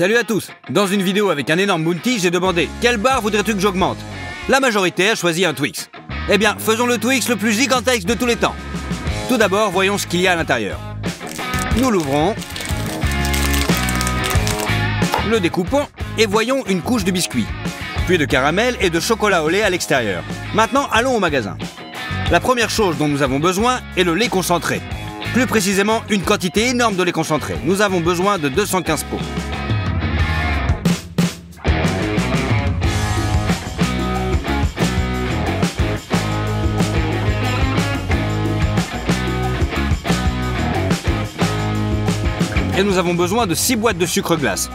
Salut à tous. Dans une vidéo avec un énorme bounty, j'ai demandé « Quelle barre voudrais-tu que j'augmente ?» La majorité a choisi un Twix. Eh bien, faisons le Twix le plus gigantesque de tous les temps. Tout d'abord, voyons ce qu'il y a à l'intérieur. Nous l'ouvrons, le découpons et voyons une couche de biscuits, puis de caramel et de chocolat au lait à l'extérieur. Maintenant, allons au magasin. La première chose dont nous avons besoin est le lait concentré. Plus précisément, une quantité énorme de lait concentré. Nous avons besoin de 215 pots. Et nous avons besoin de 6 boîtes de sucre glace.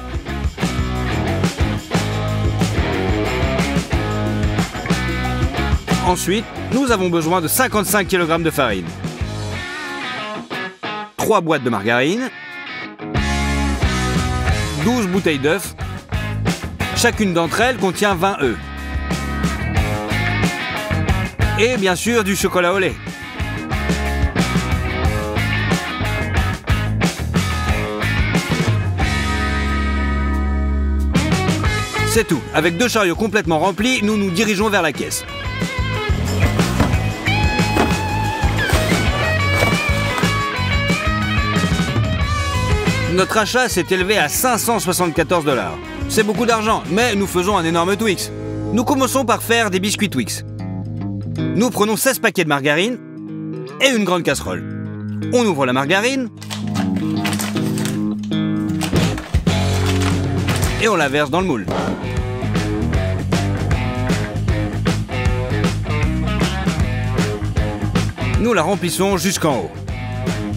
Ensuite, nous avons besoin de 55 kg de farine, 3 boîtes de margarine, 12 bouteilles d'œufs. Chacune d'entre elles contient 20 œufs. Et bien sûr du chocolat au lait. C'est tout. Avec 2 chariots complètement remplis, nous nous dirigeons vers la caisse. Notre achat s'est élevé à 574 $. C'est beaucoup d'argent, mais nous faisons un énorme Twix. Nous commençons par faire des biscuits Twix. Nous prenons 16 paquets de margarine et une grande casserole. On ouvre la margarine et on la verse dans le moule. Nous la remplissons jusqu'en haut.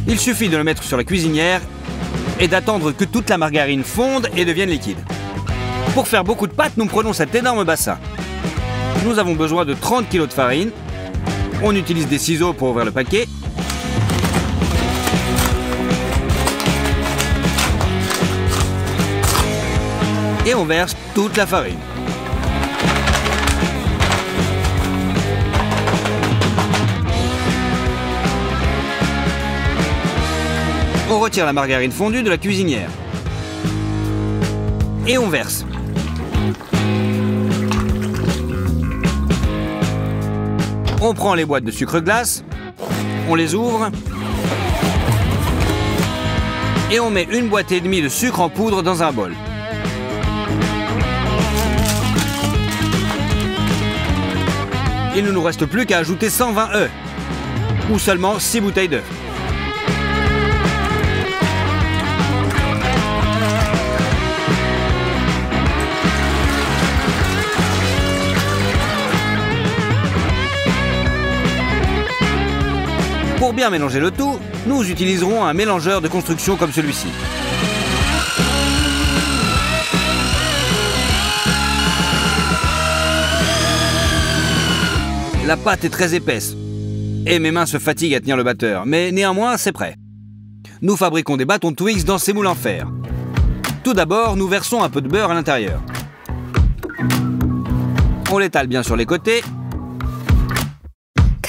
Il suffit de le mettre sur la cuisinière et d'attendre que toute la margarine fonde et devienne liquide. Pour faire beaucoup de pâtes, nous prenons cet énorme bassin. Nous avons besoin de 30 kg de farine. On utilise des ciseaux pour ouvrir le paquet. Et on verse toute la farine. On retire la margarine fondue de la cuisinière. Et on verse. On prend les boîtes de sucre glace, on les ouvre et on met une boîte et demie de sucre en poudre dans un bol. Il ne nous reste plus qu'à ajouter 120 œufs, ou seulement 6 bouteilles d'œufs. Pour bien mélanger le tout, nous utiliserons un mélangeur de construction comme celui-ci. La pâte est très épaisse et mes mains se fatiguent à tenir le batteur, mais néanmoins c'est prêt. Nous fabriquons des bâtons Twix dans ces moules en fer. Tout d'abord, nous versons un peu de beurre à l'intérieur. On l'étale bien sur les côtés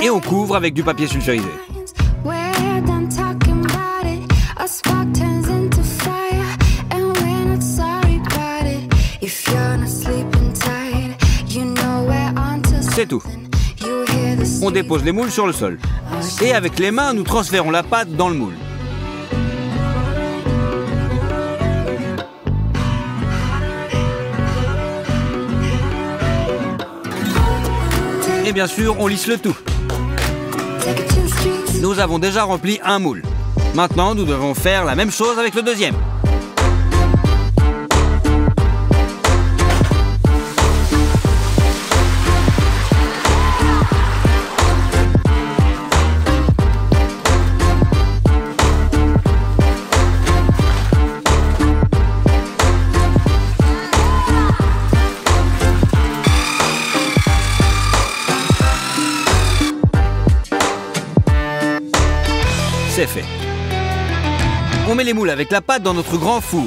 et on couvre avec du papier sulfurisé. C'est tout. On dépose les moules sur le sol. Et avec les mains, nous transférons la pâte dans le moule. Et bien sûr, on lisse le tout. Nous avons déjà rempli un moule. Maintenant, nous devons faire la même chose avec le deuxième. C'est fait. On met les moules avec la pâte dans notre grand four.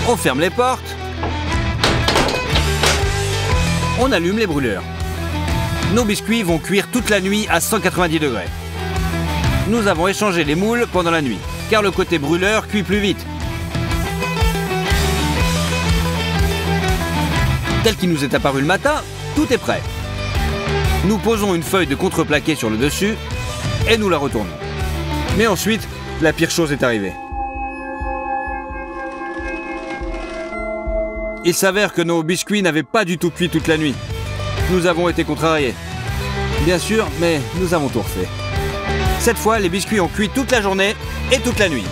On ferme les portes. On allume les brûleurs. Nos biscuits vont cuire toute la nuit à 190 degrés. Nous avons échangé les moules pendant la nuit, car le côté brûleur cuit plus vite. Tel qu'il nous est apparu le matin, tout est prêt. Nous posons une feuille de contreplaqué sur le dessus et nous la retournons. Mais ensuite, la pire chose est arrivée. Il s'avère que nos biscuits n'avaient pas du tout cuit toute la nuit. Nous avons été contrariés. Bien sûr, mais nous avons tout refait. Cette fois, les biscuits ont cuit toute la journée et toute la nuit.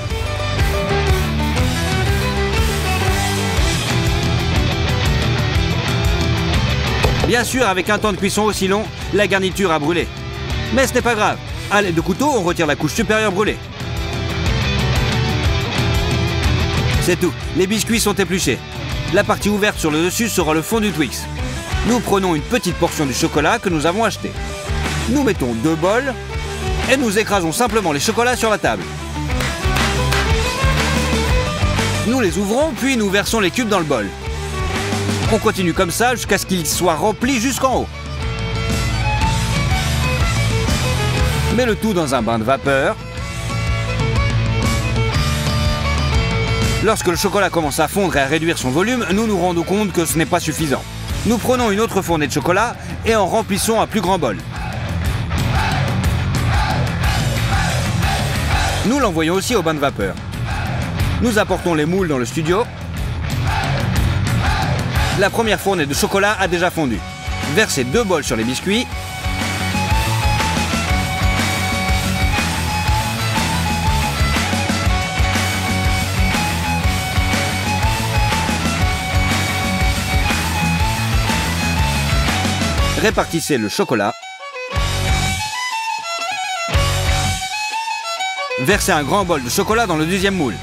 Bien sûr, avec un temps de cuisson aussi long, la garniture a brûlé. Mais ce n'est pas grave. À l'aide de couteau, on retire la couche supérieure brûlée. C'est tout. Les biscuits sont épluchés. La partie ouverte sur le dessus sera le fond du Twix. Nous prenons une petite portion du chocolat que nous avons acheté. Nous mettons 2 bols et nous écrasons simplement les chocolats sur la table. Nous les ouvrons, puis nous versons les cubes dans le bol. On continue comme ça jusqu'à ce qu'ils soient remplis jusqu'en haut. Mets le tout dans un bain de vapeur. Lorsque le chocolat commence à fondre et à réduire son volume, nous nous rendons compte que ce n'est pas suffisant. Nous prenons une autre fournée de chocolat et en remplissons un plus grand bol. Nous l'envoyons aussi au bain de vapeur. Nous apportons les moules dans le studio. La première fournée de chocolat a déjà fondu. Versez 2 bols sur les biscuits. Répartissez le chocolat. Versez un grand bol de chocolat dans le deuxième moule.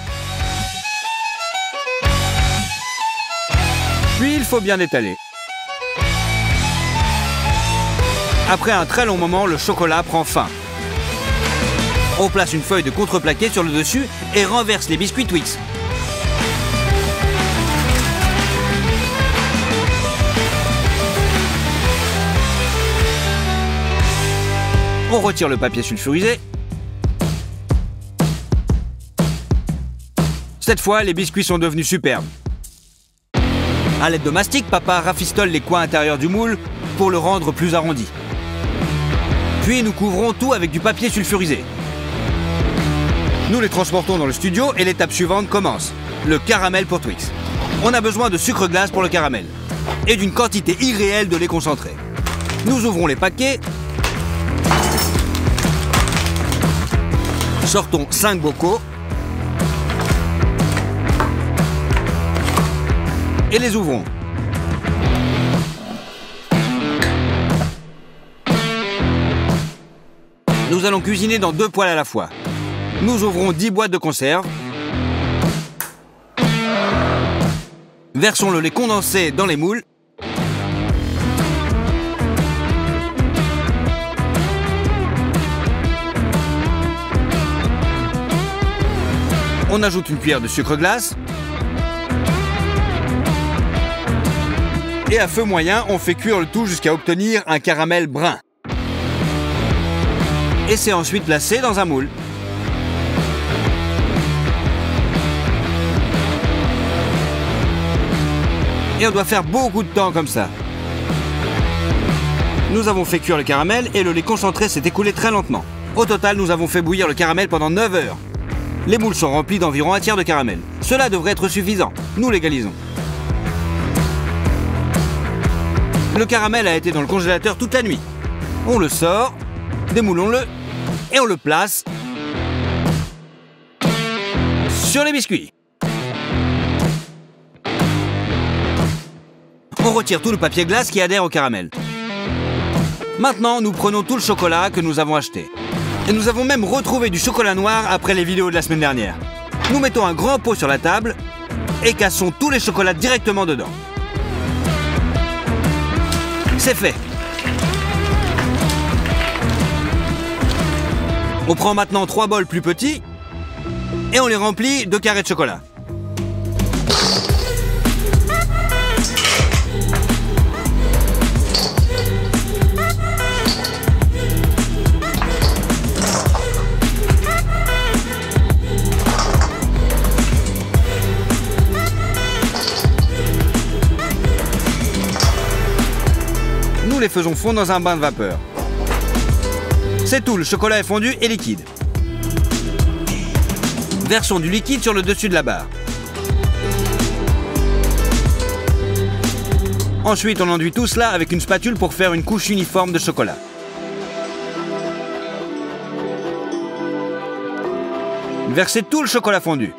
Puis il faut bien étaler. Après un très long moment, le chocolat prend fin. On place une feuille de contreplaqué sur le dessus et renverse les biscuits Twix. On retire le papier sulfurisé. Cette fois, les biscuits sont devenus superbes. À l'aide de mastic, papa rafistole les coins intérieurs du moule pour le rendre plus arrondi. Puis nous couvrons tout avec du papier sulfurisé. Nous les transportons dans le studio et l'étape suivante commence. Le caramel pour Twix. On a besoin de sucre glace pour le caramel et d'une quantité irréelle de lait concentré. Nous ouvrons les paquets. Sortons 5 bocaux. Et les ouvrons. Nous allons cuisiner dans 2 poêles à la fois. Nous ouvrons 10 boîtes de conserve. Versons le lait condensé dans les moules. On ajoute une cuillère de sucre glace. Et à feu moyen, on fait cuire le tout jusqu'à obtenir un caramel brun. Et c'est ensuite placé dans un moule. Et on doit faire beaucoup de temps comme ça. Nous avons fait cuire le caramel et le lait concentré s'est écoulé très lentement. Au total, nous avons fait bouillir le caramel pendant 9 heures. Les moules sont remplis d'environ 1/3 de caramel. Cela devrait être suffisant. Nous l'égalisons. Le caramel a été dans le congélateur toute la nuit. On le sort, démoulons-le et on le place sur les biscuits. On retire tout le papier glace qui adhère au caramel. Maintenant, nous prenons tout le chocolat que nous avons acheté. Et nous avons même retrouvé du chocolat noir après les vidéos de la semaine dernière. Nous mettons un grand pot sur la table et cassons tous les chocolats directement dedans. C'est fait. On prend maintenant 3 bols plus petits et on les remplit de carrés de chocolat. nous les faisons fondre dans un bain de vapeur. C'est tout, le chocolat est fondu et liquide. Versons du liquide sur le dessus de la barre. Ensuite, on enduit tout cela avec une spatule pour faire une couche uniforme de chocolat. Versez tout le chocolat fondu.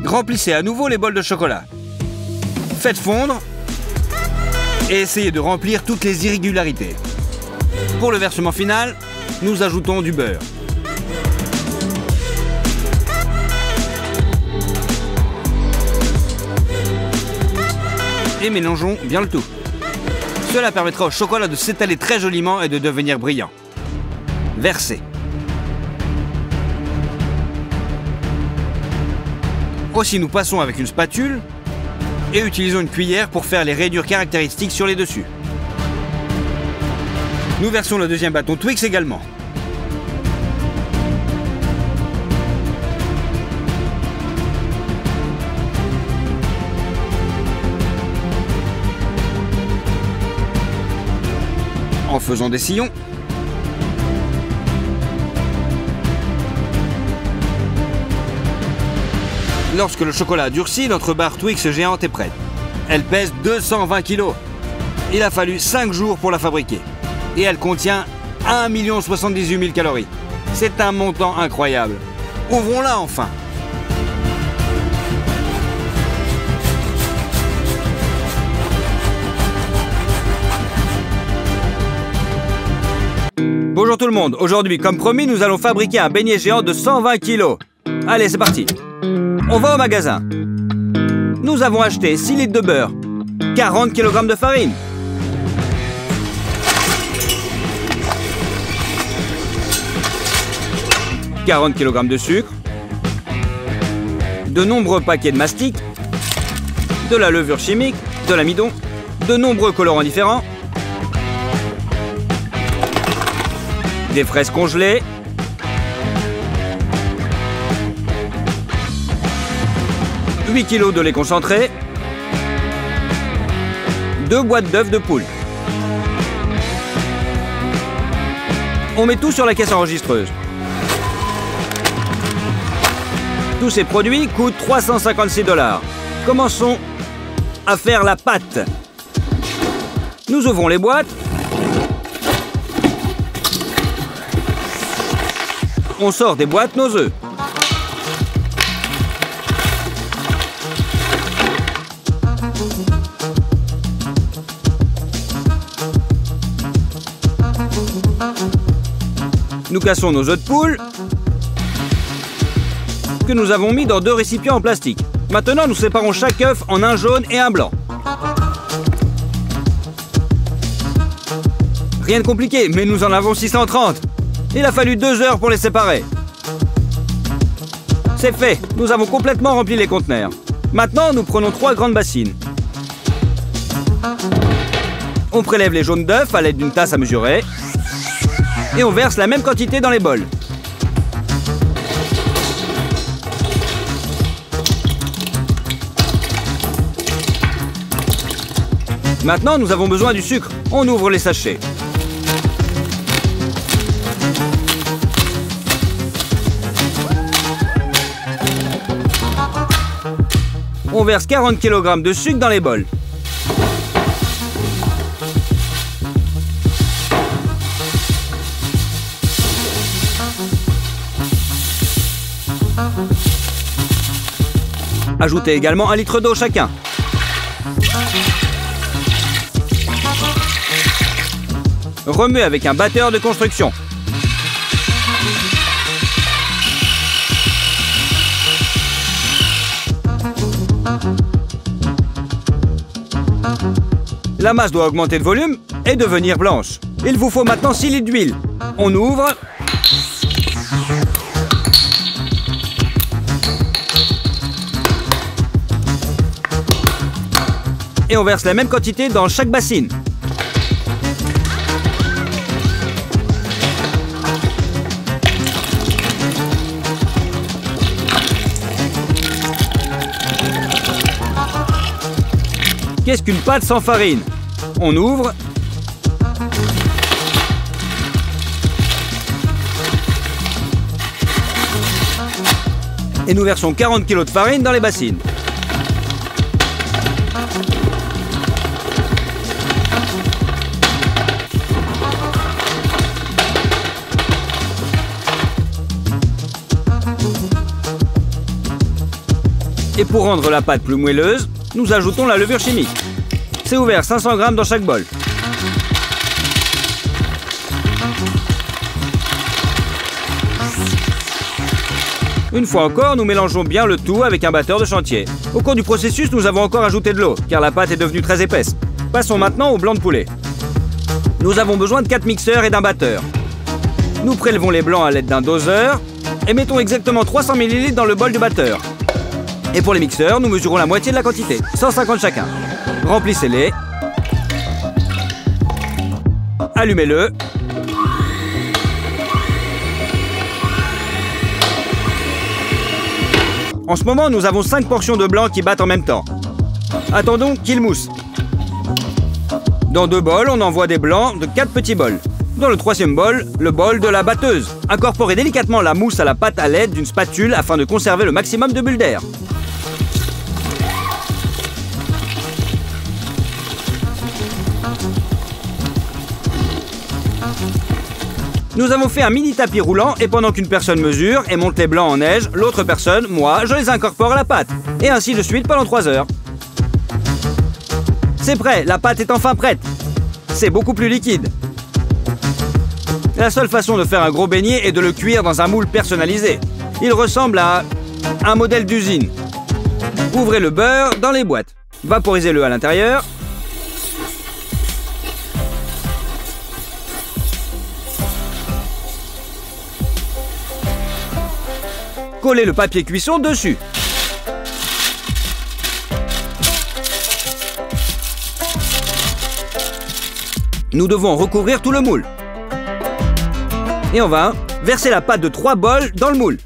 Remplissez à nouveau les bols de chocolat. Faites fondre et essayez de remplir toutes les irrégularités. Pour le versement final, nous ajoutons du beurre. Et mélangeons bien le tout. Cela permettra au chocolat de s'étaler très joliment et de devenir brillant. Versez. Aussi, nous passons avec une spatule et utilisons une cuillère pour faire les rainures caractéristiques sur les dessus. Nous versons le deuxième bâton Twix également. En faisant des sillons. Lorsque le chocolat a durci, notre barre Twix géante est prête. Elle pèse 220 kg. Il a fallu 5 jours pour la fabriquer. Et elle contient 1 078 000 calories. C'est un montant incroyable. Ouvrons-la enfin. Bonjour tout le monde. Aujourd'hui, comme promis, nous allons fabriquer un beignet géant de 120 kg. Allez, c'est parti. On va au magasin. Nous avons acheté 6 litres de beurre, 40 kg de farine, « 40 kg de sucre, de nombreux paquets de mastic, de la levure chimique, de l'amidon, de nombreux colorants différents, des fraises congelées, 8 kg de lait concentré, 2 boîtes d'œufs de poule. On met tout sur la caisse enregistreuse. Tous ces produits coûtent 356 $. Commençons à faire la pâte. Nous ouvrons les boîtes. On sort des boîtes nos œufs. Nous cassons nos œufs de poule que nous avons mis dans 2 récipients en plastique. Maintenant, nous séparons chaque œuf en un jaune et un blanc. Rien de compliqué, mais nous en avons 630. Il a fallu 2 heures pour les séparer. C'est fait, nous avons complètement rempli les conteneurs. Maintenant, nous prenons 3 grandes bassines. On prélève les jaunes d'œufs à l'aide d'une tasse à mesurer. Et on verse la même quantité dans les bols. Maintenant, nous avons besoin du sucre. On ouvre les sachets. On verse 40 kg de sucre dans les bols. Ajoutez également 1 litre d'eau chacun. Remuez avec un batteur de construction. La masse doit augmenter de volume et devenir blanches. Il vous faut maintenant 6 litres d'huile. On ouvre. Et on verse la même quantité dans chaque bassine. Qu'est-ce qu'une pâte sans farine? On ouvre. Et nous versons 40 kg de farine dans les bassines. Et pour rendre la pâte plus moelleuse, nous ajoutons la levure chimique. C'est ouvert 500 g dans chaque bol. Une fois encore, nous mélangeons bien le tout avec un batteur de chantier. Au cours du processus, nous avons encore ajouté de l'eau, car la pâte est devenue très épaisse. Passons maintenant au blanc de poulet. Nous avons besoin de 4 mixeurs et d'un batteur. Nous prélevons les blancs à l'aide d'un doseur et mettons exactement 300 ml dans le bol du batteur. Et pour les mixeurs, nous mesurons la moitié de la quantité, 150 chacun. Remplissez-les. Allumez-le. En ce moment, nous avons 5 portions de blanc qui battent en même temps. Attendons qu'ils moussent. Dans 2 bols, on envoie des blancs de 4 petits bols. Dans le 3e bol, le bol de la batteuse. Incorporez délicatement la mousse à la pâte à l'aide d'une spatule afin de conserver le maximum de bulles d'air. Nous avons fait un mini tapis roulant et pendant qu'une personne mesure et monte les blancs en neige, l'autre personne, moi, je les incorpore à la pâte. Et ainsi de suite pendant 3 heures. C'est prêt, la pâte est enfin prête. C'est beaucoup plus liquide. La seule façon de faire un gros beignet est de le cuire dans un moule personnalisé. Il ressemble à un modèle d'usine. Ouvrez le beurre dans les boîtes. Vaporisez-le à l'intérieur. Collez le papier cuisson dessus. Nous devons recouvrir tout le moule. Et on va verser la pâte de 3 bols dans le moule.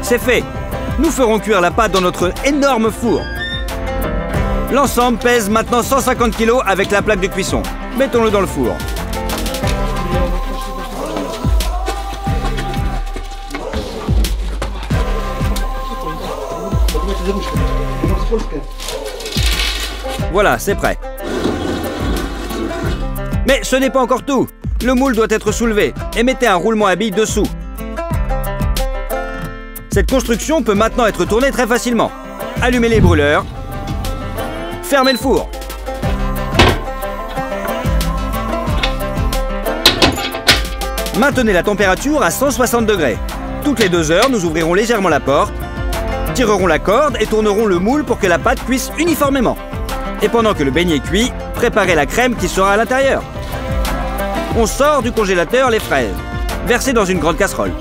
C'est fait. Nous ferons cuire la pâte dans notre énorme four. L'ensemble pèse maintenant 150 kg avec la plaque de cuisson. Mettons-le dans le four. Voilà, c'est prêt. Mais ce n'est pas encore tout. Le moule doit être soulevé et mettez un roulement à billes dessous. Cette construction peut maintenant être tournée très facilement. Allumez les brûleurs. Fermez le four. Maintenez la température à 160 degrés. Toutes les 2 heures, nous ouvrirons légèrement la porte, tirerons la corde et tournerons le moule pour que la pâte cuise uniformément. Et pendant que le beignet cuit, préparez la crème qui sera à l'intérieur. On sort du congélateur les fraises. Versez dans une grande casserole.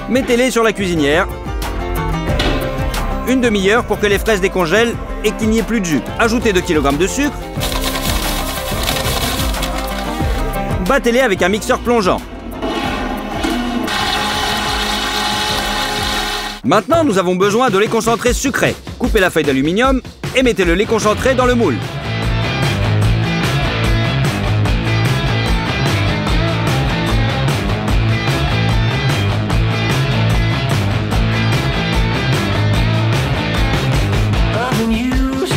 Mettez-les sur la cuisinière. Une demi-heure pour que les fraises décongèlent et qu'il n'y ait plus de jus. Ajoutez 2 kg de sucre. Battez-les avec un mixeur plongeant. Maintenant, nous avons besoin de lait concentré sucré. Coupez la feuille d'aluminium et mettez le lait concentré dans le moule. I've been used,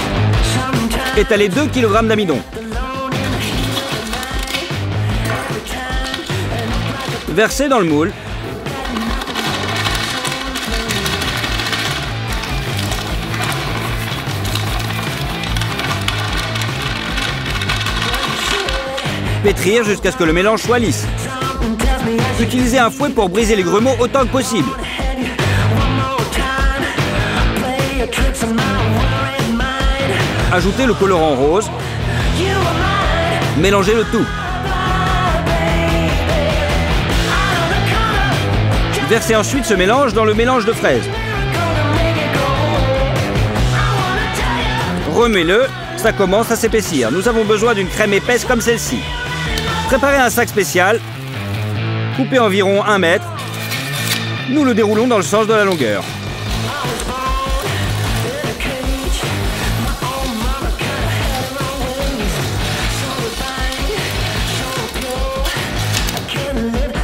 some Étalez 2 kg d'amidon. Versez dans le moule. Pétrir jusqu'à ce que le mélange soit lisse. Utilisez un fouet pour briser les grumeaux autant que possible. Ajoutez le colorant rose. Mélangez le tout. Versez ensuite ce mélange dans le mélange de fraises. Remuez-le, ça commence à s'épaissir. Nous avons besoin d'une crème épaisse comme celle-ci. Préparez un sac spécial. Coupez environ 1 mètre. Nous le déroulons dans le sens de la longueur.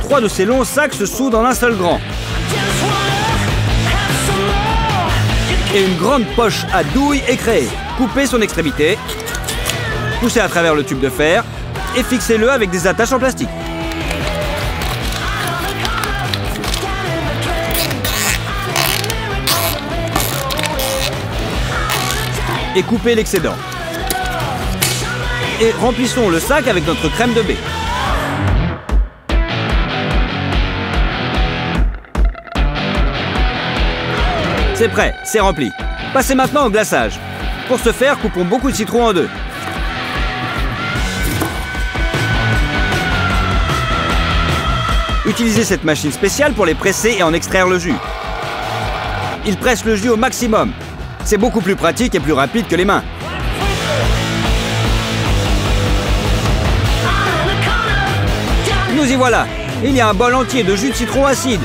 Trois de ces longs sacs se soudent en un seul grand. Et une grande poche à douille est créée. Coupez son extrémité, poussez à travers le tube de fer et fixez-le avec des attaches en plastique. Et coupez l'excédent. Et remplissons le sac avec notre crème de baie. C'est prêt, c'est rempli. Passez maintenant au glaçage. Pour ce faire, coupons beaucoup de citron en deux. Utilisez cette machine spéciale pour les presser et en extraire le jus. Il presse le jus au maximum. C'est beaucoup plus pratique et plus rapide que les mains. Nous y voilà. Il y a un bol entier de jus de citron acide.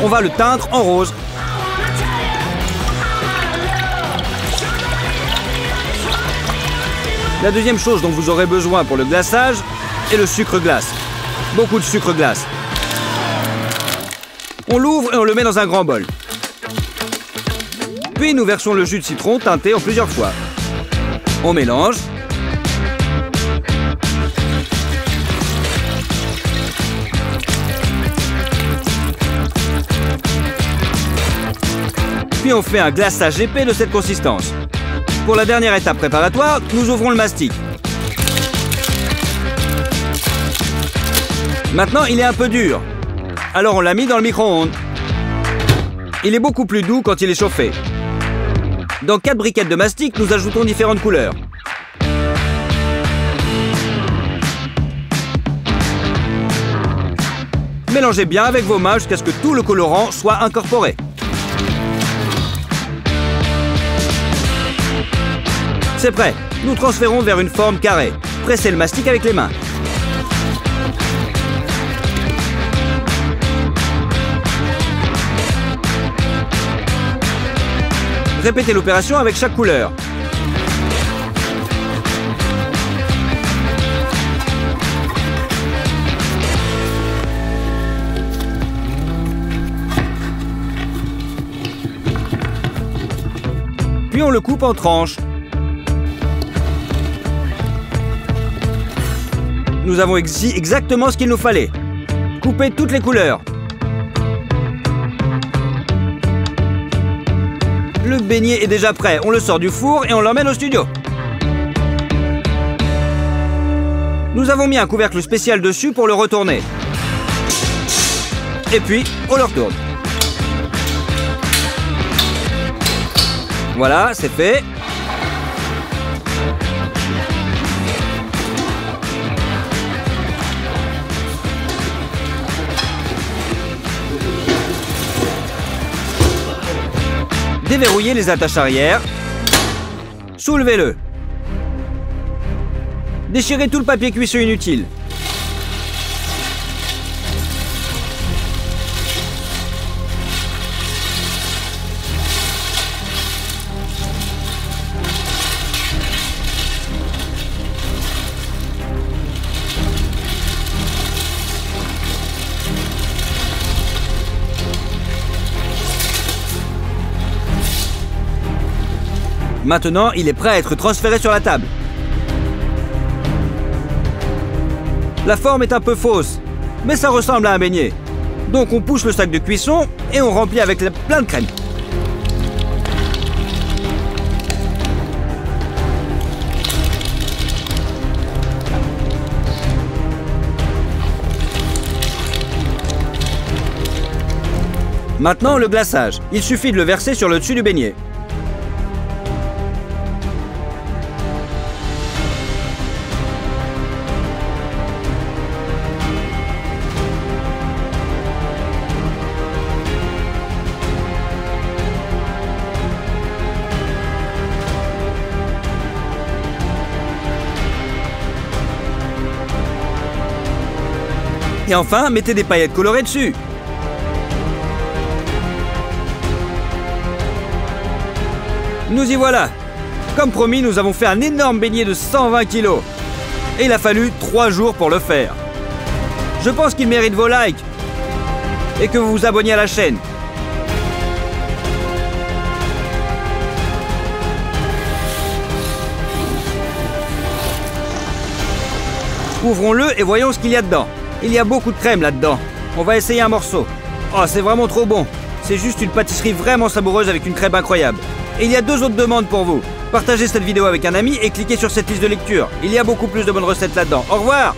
On va le teindre en rose. La deuxième chose dont vous aurez besoin pour le glaçage est le sucre glace. Beaucoup de sucre glace. On l'ouvre et on le met dans un grand bol. Puis nous versons le jus de citron teinté en plusieurs fois. On mélange. Puis on fait un glaçage épais de cette consistance. Pour la dernière étape préparatoire, nous ouvrons le mastic. Maintenant, il est un peu dur. Alors on l'a mis dans le micro-ondes. Il est beaucoup plus doux quand il est chauffé. Dans 4 briquettes de mastic, nous ajoutons différentes couleurs. Mélangez bien avec vos mains jusqu'à ce que tout le colorant soit incorporé. C'est prêt. Nous transférons vers une forme carrée. Pressez le mastic avec les mains. Répétez l'opération avec chaque couleur. Puis on le coupe en tranches. Nous avons exactement ce qu'il nous fallait. Coupez toutes les couleurs. Le beignet est déjà prêt. On le sort du four et on l'emmène au studio. Nous avons mis un couvercle spécial dessus pour le retourner. Et puis, on le retourne. Voilà, c'est fait. Déverrouillez les attaches arrière. Soulevez-le. Déchirez tout le papier cuisseau inutile. Maintenant, il est prêt à être transféré sur la table. La forme est un peu fausse, mais ça ressemble à un beignet. Donc on pousse le sac de cuisson et on remplit avec plein de crème. Maintenant, le glaçage. Il suffit de le verser sur le dessus du beignet. Et enfin, mettez des paillettes colorées dessus. Nous y voilà. Comme promis, nous avons fait un énorme beignet de 120 kg. Et il a fallu 3 jours pour le faire. Je pense qu'il mérite vos likes. Et que vous vous abonniez à la chaîne. Ouvrons-le et voyons ce qu'il y a dedans. Il y a beaucoup de crème là-dedans. On va essayer un morceau. Oh, c'est vraiment trop bon. C'est juste une pâtisserie vraiment savoureuse avec une crème incroyable. Et il y a 2 autres demandes pour vous. Partagez cette vidéo avec un ami et cliquez sur cette liste de lecture. Il y a beaucoup plus de bonnes recettes là-dedans. Au revoir!